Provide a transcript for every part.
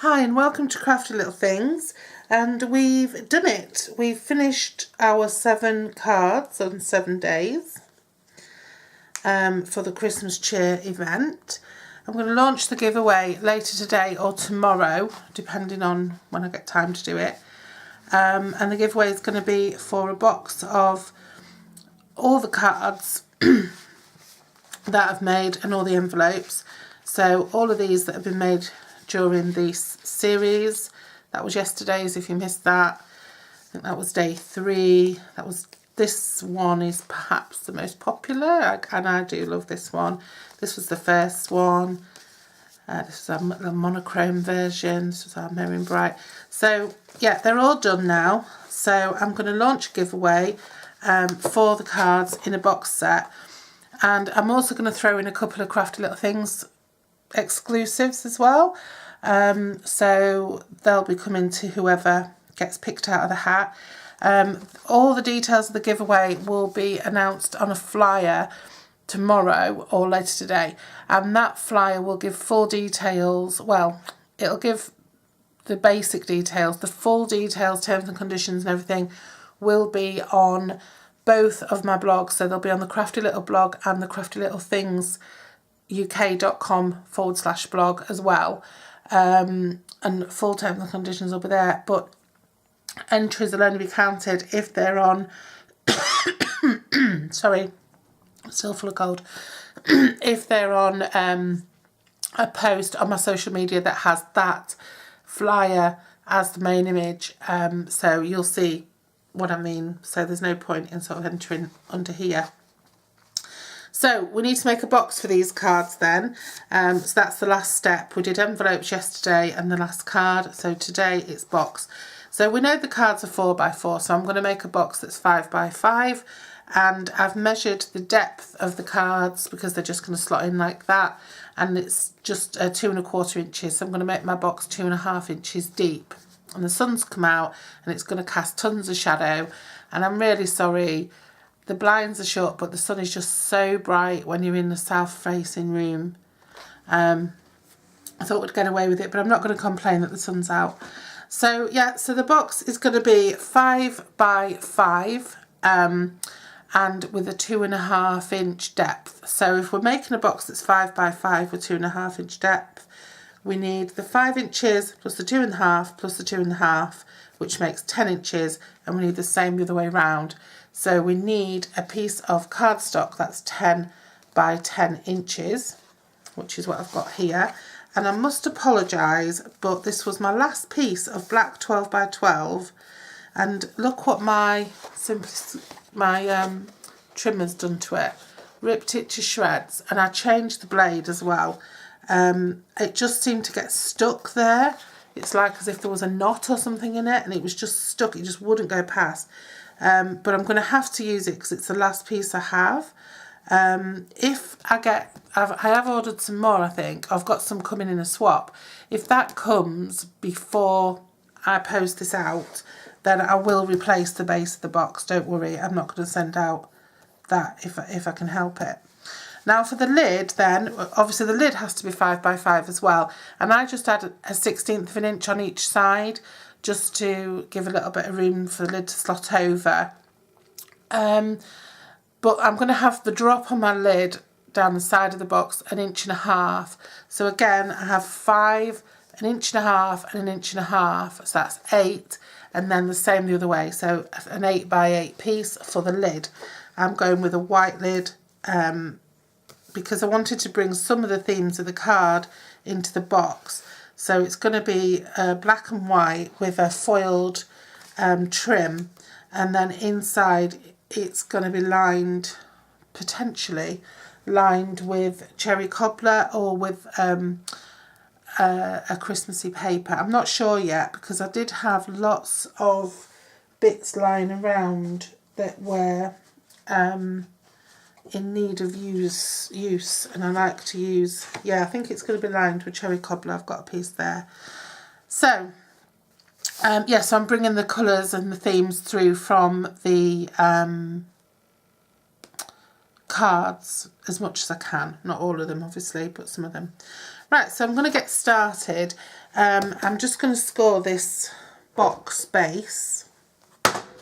Hi and welcome to Crafty Little Things, and we've done it. We've finished our 7 cards on 7 days for the Christmas cheer event. I'm going to launch the giveaway later today or tomorrow, depending on when I get time to do it. And the giveaway is going to be for a box of all the cards that I've made and all the envelopes. So all of these that have been made during this series. That was yesterday's, if you missed that. I think that was day 3. This one is perhaps the most popular, and I do love this one. This was the first one. This is the monochrome version. This was our Merry and Bright. So yeah, they're all done now. So I'm going to launch a giveaway for the cards in a box set, and I'm also going to throw in a couple of Crafty Little Things exclusives as well. So they'll be coming to whoever gets picked out of the hat. All the details of the giveaway will be announced on a flyer tomorrow or later today, and that flyer will give full details. Well, it'll give the basic details. The full details, terms and conditions and everything will be on both of my blogs. So they'll be on the Crafty Little blog and the Crafty Little Things uk.com/blog as well, and full terms and conditions will be there, but entries will only be counted if they're on sorry, still full of cold if they're on a post on my social media that has that flyer as the main image, so you'll see what I mean. So there's no point in sort of entering under here. So we need to make a box for these cards then. So that's the last step. We did envelopes yesterday and the last card. So today it's box. So we know the cards are 4x4. So I'm going to make a box that's 5x5. And I've measured the depth of the cards because they're just going to slot in like that. And it's just 2¼ inches. So I'm going to make my box 2½ inches deep. And the sun's come out and it's going to cast tons of shadow. And I'm really sorry. The blinds are shut, but the sun is just so bright when you're in the south-facing room. I thought we'd get away with it, but I'm not going to complain that the sun's out. So yeah, so the box is going to be 5x5, and with a 2½ inch depth. So if we're making a box that's 5x5 with 2½ inch depth, we need the 5 inches plus the 2½ plus the 2½, which makes 10 inches, and we need the same the other way around. So we need a piece of cardstock that's 10 by 10 inches, which is what I've got here. And I must apologise, but this was my last piece of black 12 by 12. And look what my trimmer's done to it. Ripped it to shreds, and I changed the blade as well. It just seemed to get stuck there. It's like as if there was a knot or something in it, and it was just stuck. It just wouldn't go past. But I'm going to have to use it because it's the last piece I have. If I have ordered some more, I think. I've got some coming in a swap. If that comes before I post this out, then I will replace the base of the box. Don't worry, I'm not going to send out that if I can help it. Now for the lid then, obviously the lid has to be 5x5 as well. And I just add a 1/16 of an inch on each side, just to give a little bit of room for the lid to slot over. But I'm going to have the drop on my lid down the side of the box 1.5 inches. So again, I have 5, 1.5 inches and 1.5 inches. So that's 8, and then the same the other way. So an 8x8 piece for the lid. I'm going with a white lid because I wanted to bring some of the themes of the card into the box. So it's going to be black and white with a foiled trim, and then inside it's going to be lined, potentially lined with cherry cobbler or with a Christmassy paper. I'm not sure yet because I did have lots of bits lying around that were in need of use, and I like to use, yeah, I think it's going to be lined with cherry cobbler. I've got a piece there. So yeah, so I'm bringing the colours and the themes through from the cards as much as I can. Not all of them, obviously, but some of them. Right, so I'm going to get started. I'm just going to score this box base.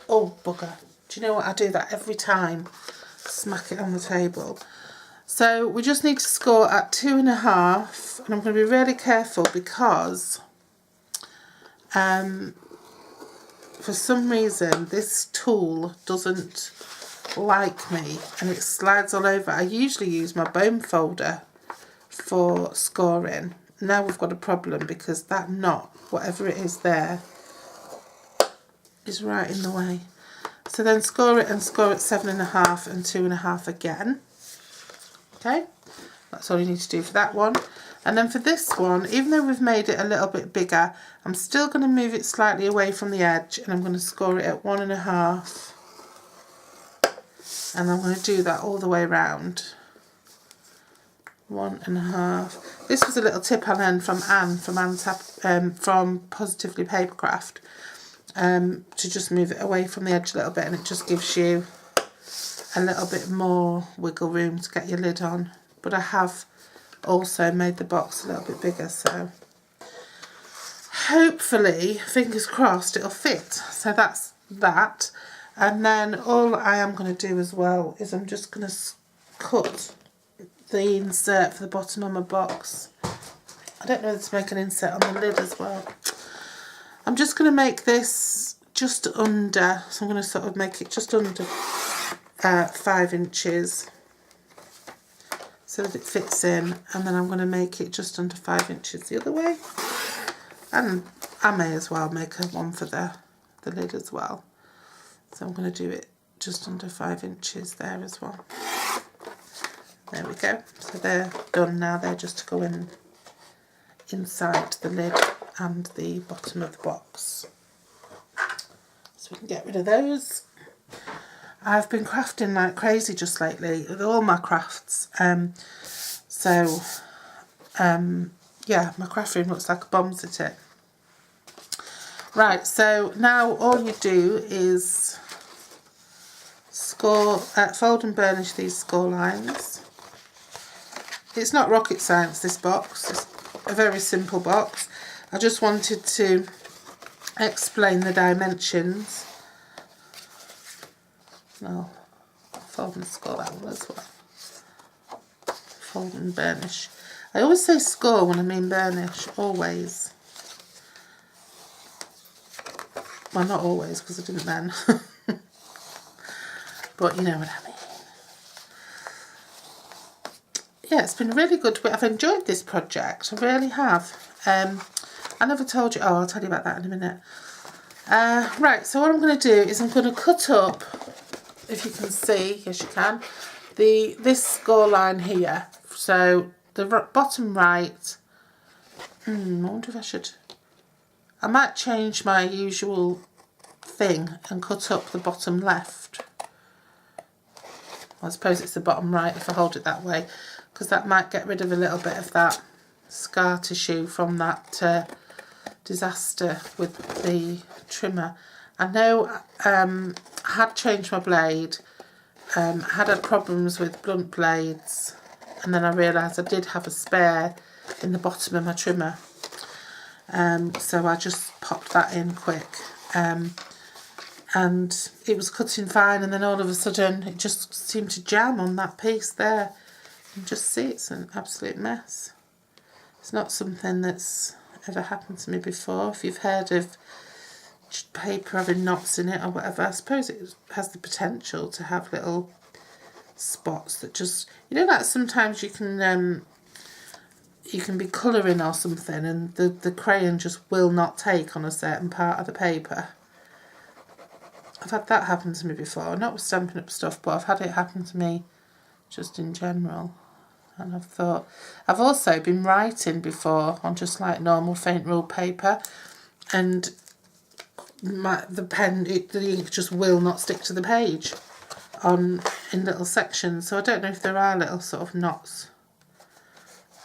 Oh, bugger. Do you know what? I do that every time. Smack it on the table. So we just need to score at 2.5, and I'm going to be really careful because for some reason this tool doesn't like me and it slides all over. I usually use my bone folder for scoring. Now we've got a problem because that knot, whatever it is there, is right in the way. So then score it and score at 7.5 and 2.5 again. Okay, that's all you need to do for that one. And then for this one, even though we've made it a little bit bigger, I'm still going to move it slightly away from the edge and I'm going to score it at 1.5. And I'm going to do that all the way around. 1.5. This was a little tip I learned from Anne, from Positively Papercraft, to just move it away from the edge a little bit, and it just gives you a little bit more wiggle room to get your lid on. But I have also made the box a little bit bigger, so hopefully, fingers crossed, it'll fit. So that's that. And then all I am going to do as well is I'm just going to cut the insert for the bottom of my box. I don't know whether to make an insert on the lid as well. I'm just going to make this just under, so I'm going to sort of make it just under 5 inches so that it fits in, and then I'm going to make it just under 5 inches the other way. And I may as well make one for the lid as well. So I'm going to do it just under 5 inches there as well. There we go. So they're done now. They're just to go in inside the lid and the bottom of the box. So we can get rid of those. I've been crafting like crazy just lately with all my crafts. Yeah, my craft room looks like a bombs at it. Right, so now all you do is fold and burnish these score lines. It's not rocket science, this box. It's a very simple box. I just wanted to explain the dimensions. I'll fold and score that one as well. Fold and burnish. I always say score when I mean burnish, always. Well, not always, because I didn't then. But you know what I mean. Yeah, it's been really good. I've enjoyed this project. I really have. I never told you. Oh, I'll tell you about that in a minute. Right, so what I'm going to do is I'm going to cut up, if you can see, yes you can, this score line here. So the bottom right, I wonder if I should, I might change my usual thing and cut up the bottom left. I suppose it's the bottom right if I hold it that way, because that might get rid of a little bit of that scar tissue from that disaster with the trimmer. I know I had changed my blade, had problems with blunt blades, and then I realised I did have a spare in the bottom of my trimmer. So I just popped that in quick. And it was cutting fine, and then all of a sudden it just seemed to jam on that piece there. You can just see it's an absolute mess. It's not something that's ever happened to me before. If you've heard of paper having knots in it or whatever, I suppose it has the potential to have little spots that just, you know, like sometimes you can be colouring or something and the crayon just will not take on a certain part of the paper. I've had that happen to me before, not with Stampin' Up stuff, but I've had it happen to me just in general. And I've also been writing before on just like normal faint ruled paper, and the ink just will not stick to the page in little sections. So I don't know if there are little sort of knots.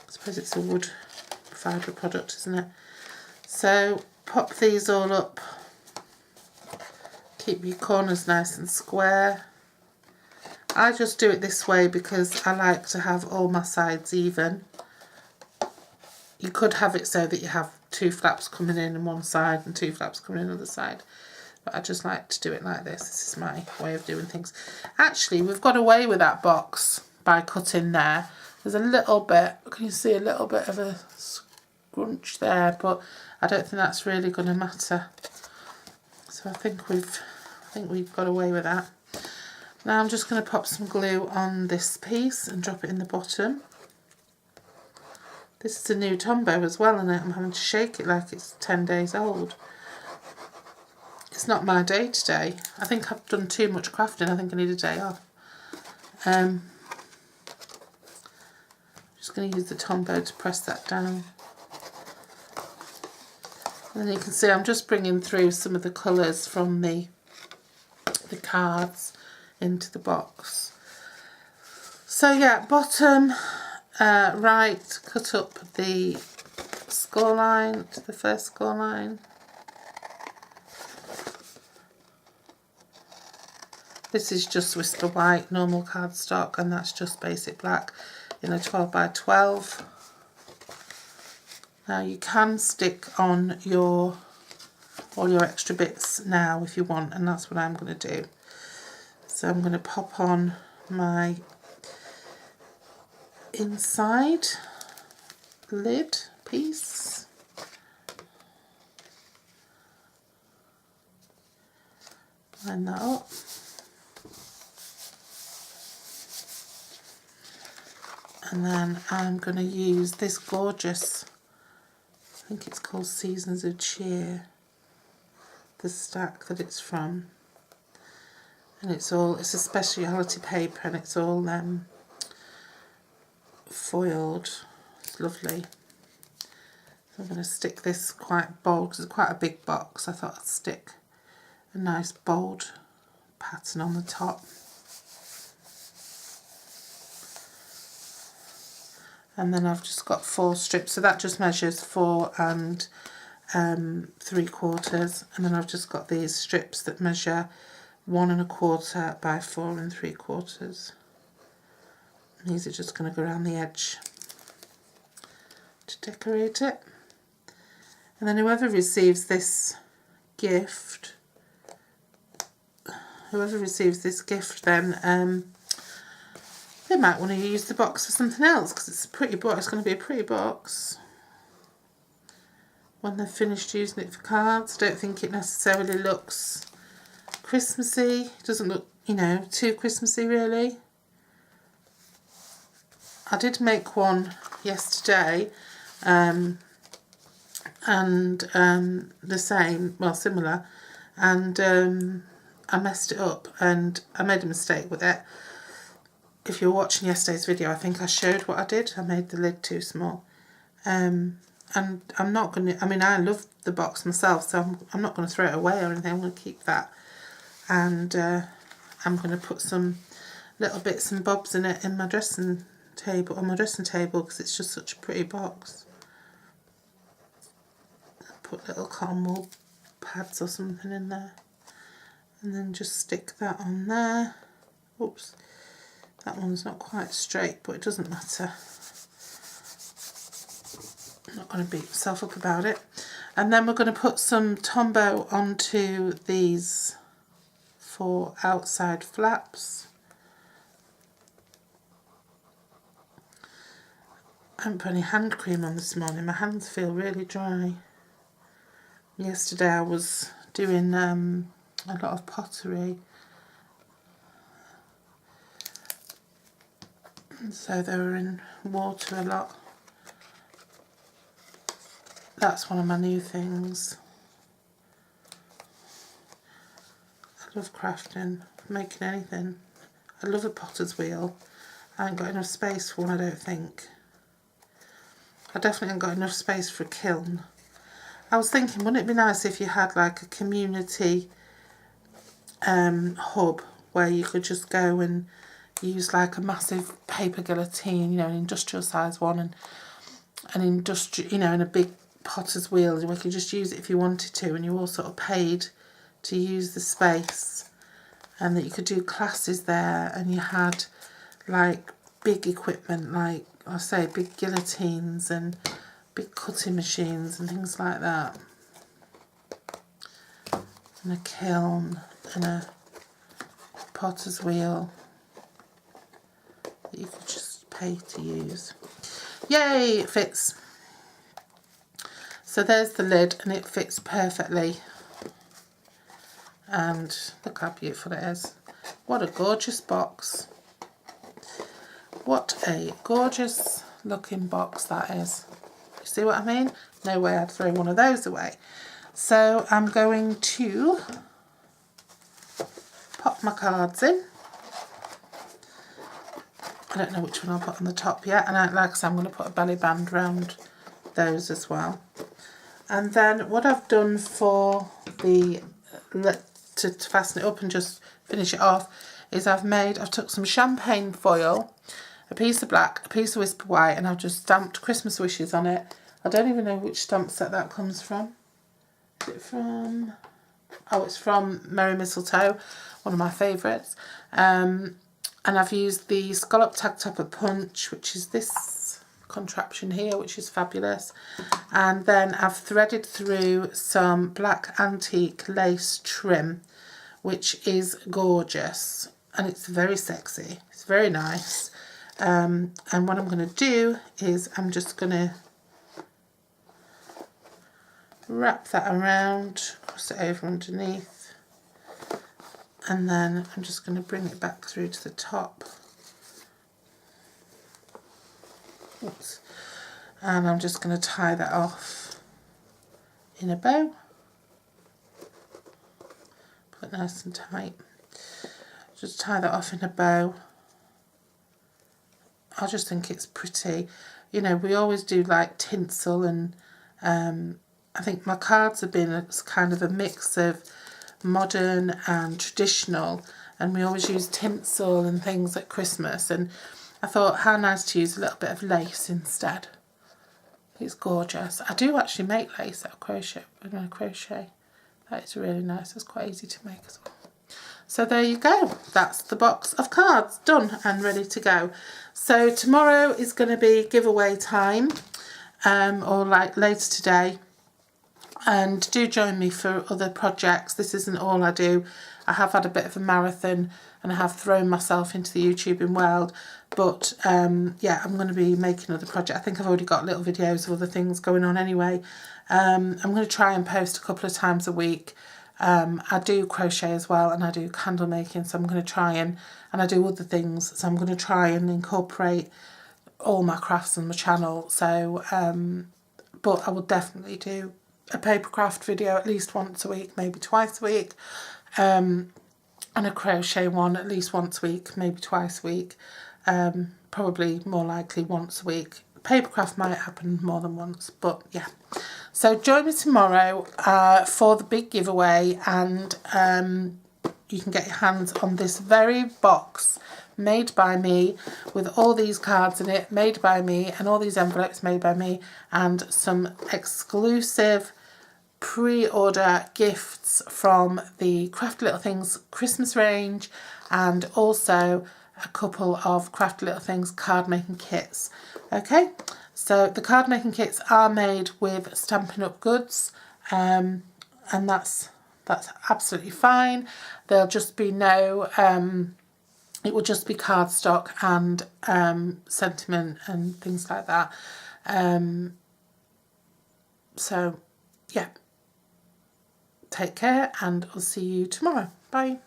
I suppose it's a wood fibre product, isn't it? So pop these all up. Keep your corners nice and square. I just do it this way because I like to have all my sides even. You could have it so that you have 2 flaps coming in on one side and 2 flaps coming in on the other side. But I just like to do it like this. This is my way of doing things. Actually, we've got away with that box by cutting there. There's a little bit, can you see a little bit of a scrunch there, but I don't think that's really going to matter. So I think we've got away with that. Now I'm just going to pop some glue on this piece and drop it in the bottom. This is a new Tombow as well, and I'm having to shake it like it's 10 days old. It's not my day today. I think I've done too much crafting. I think I need a day off. Just going to use the Tombow to press that down. And then you can see I'm just bringing through some of the colours from the cards into the box. So yeah, bottom right, cut up the score line to the first score line. This is just Whisper White, normal cardstock, and that's just basic black in a 12 by 12. Now you can stick on all your extra bits now if you want, and that's what I'm going to do. So I'm going to pop on my inside lid piece. Line that up. And then I'm going to use this gorgeous, I think it's called Seasons of Cheer, the stack that it's from. And it's a speciality paper, and it's all foiled. It's lovely. So I'm going to stick this quite bold, because it's quite a big box. I thought I'd stick a nice bold pattern on the top. And then I've just got 4 strips, so that just measures 4 and 3/4, and then I've just got these strips that measure 1 1/4 by 4 3/4. These are just going to go around the edge to decorate it. And then whoever receives this gift, then they might want to use the box for something else, because it's a pretty box. It's going to be a pretty box when they've finished using it for cards. I don't think it necessarily looks Christmassy. It doesn't look, too Christmassy really. I did make one yesterday, and the same, well, similar, and I messed it up and I made a mistake with it. If you're watching yesterday's video, I think I showed what I did. I made the lid too small. And I'm not going to, I love the box myself, so I'm not going to throw it away or anything. I'm going to keep that. And I'm going to put some little bits and bobs in it on my dressing table, because it's just such a pretty box. Put little cotton wool pads or something in there. And then just stick that on there. Oops. That one's not quite straight, but it doesn't matter. I'm not going to beat myself up about it. And then we're going to put some Tombow onto these 4 outside flaps. I haven't put any hand cream on this morning. My hands feel really dry. Yesterday I was doing a lot of pottery. So they were in water a lot. That's one of my new things. I love crafting, making anything. I love a potter's wheel. I ain't got enough space for one, I don't think. I definitely haven't got enough space for a kiln. I was thinking, wouldn't it be nice if you had like a community hub where you could just go and use like a massive paper guillotine, an industrial size one, and an industrial, and a big potter's wheel, and we could just use it if you wanted to, and you all sort of paid to use the space. and that you could do classes there, and you had like big equipment, like I say, big guillotines and big cutting machines and things like that, and a kiln and a potter's wheel that you could just pay to use. Yay, it fits. So there's the lid, and it fits perfectly. And look how beautiful it is. What a gorgeous box. What a gorgeous looking box that is. You see what I mean? No way I'd throw one of those away. So I'm going to pop my cards in. I don't know which one I'll put on the top yet. And like I said, I'm going to put a belly band around those as well. And then what I've done for the to fasten it up and just finish it off is I've took some champagne foil, a piece of black, a piece of Whisper White, and I've just stamped Christmas wishes on it. I don't even know which stamp set that comes from. Is it from... Oh, it's from Merry Mistletoe, one of my favourites. And I've used the Scallop Tag Topper Punch, which is this contraption here, which is fabulous. And then I've threaded through some black antique lace trim, which is gorgeous, and it's very sexy. It's very nice. And what I'm going to do is I'm just going to wrap that around, cross it over underneath, and then I'm just going to bring it back through to the top. Oops. And I'm just going to tie that off in a bow. Put it nice and tight. Just tie that off in a bow. I just think it's pretty. You know, we always do like tinsel, and I think my cards have been kind of a mix of modern and traditional, and we always use tinsel and things at Christmas, and I thought how nice to use a little bit of lace instead. It's gorgeous. I do actually make lace out of crochet, with my crochet. That is really nice. It's quite easy to make as well. So there you go. That's the box of cards done and ready to go. So tomorrow is going to be giveaway time, or like later today. And do join me for other projects. This isn't all I do. I have had a bit of a marathon and I have thrown myself into the YouTubing world. But yeah, I'm going to be making another project. I think I've already got little videos of other things going on anyway. I'm going to try and post a couple of times a week. I do crochet as well, and I do candle making, so I'm going to try and I do other things, so I'm going to try and incorporate all my crafts on my channel. So but I will definitely do a paper craft video at least once a week, maybe twice a week, and a crochet one at least once a week, maybe twice a week, probably more likely once a week. Papercraft might happen more than once, but yeah. So join me tomorrow for the big giveaway, and you can get your hands on this very box made by me with all these cards in it, made by me, and all these envelopes made by me, and some exclusive pre-order gifts from the Crafty Little Things Christmas range, and also a couple of Crafty Little Things card making kits. Okay, so the card making kits are made with Stampin' Up! Goods, and that's absolutely fine. There'll just be no it will just be cardstock and sentiment and things like that. So yeah, take care, and I'll see you tomorrow. Bye.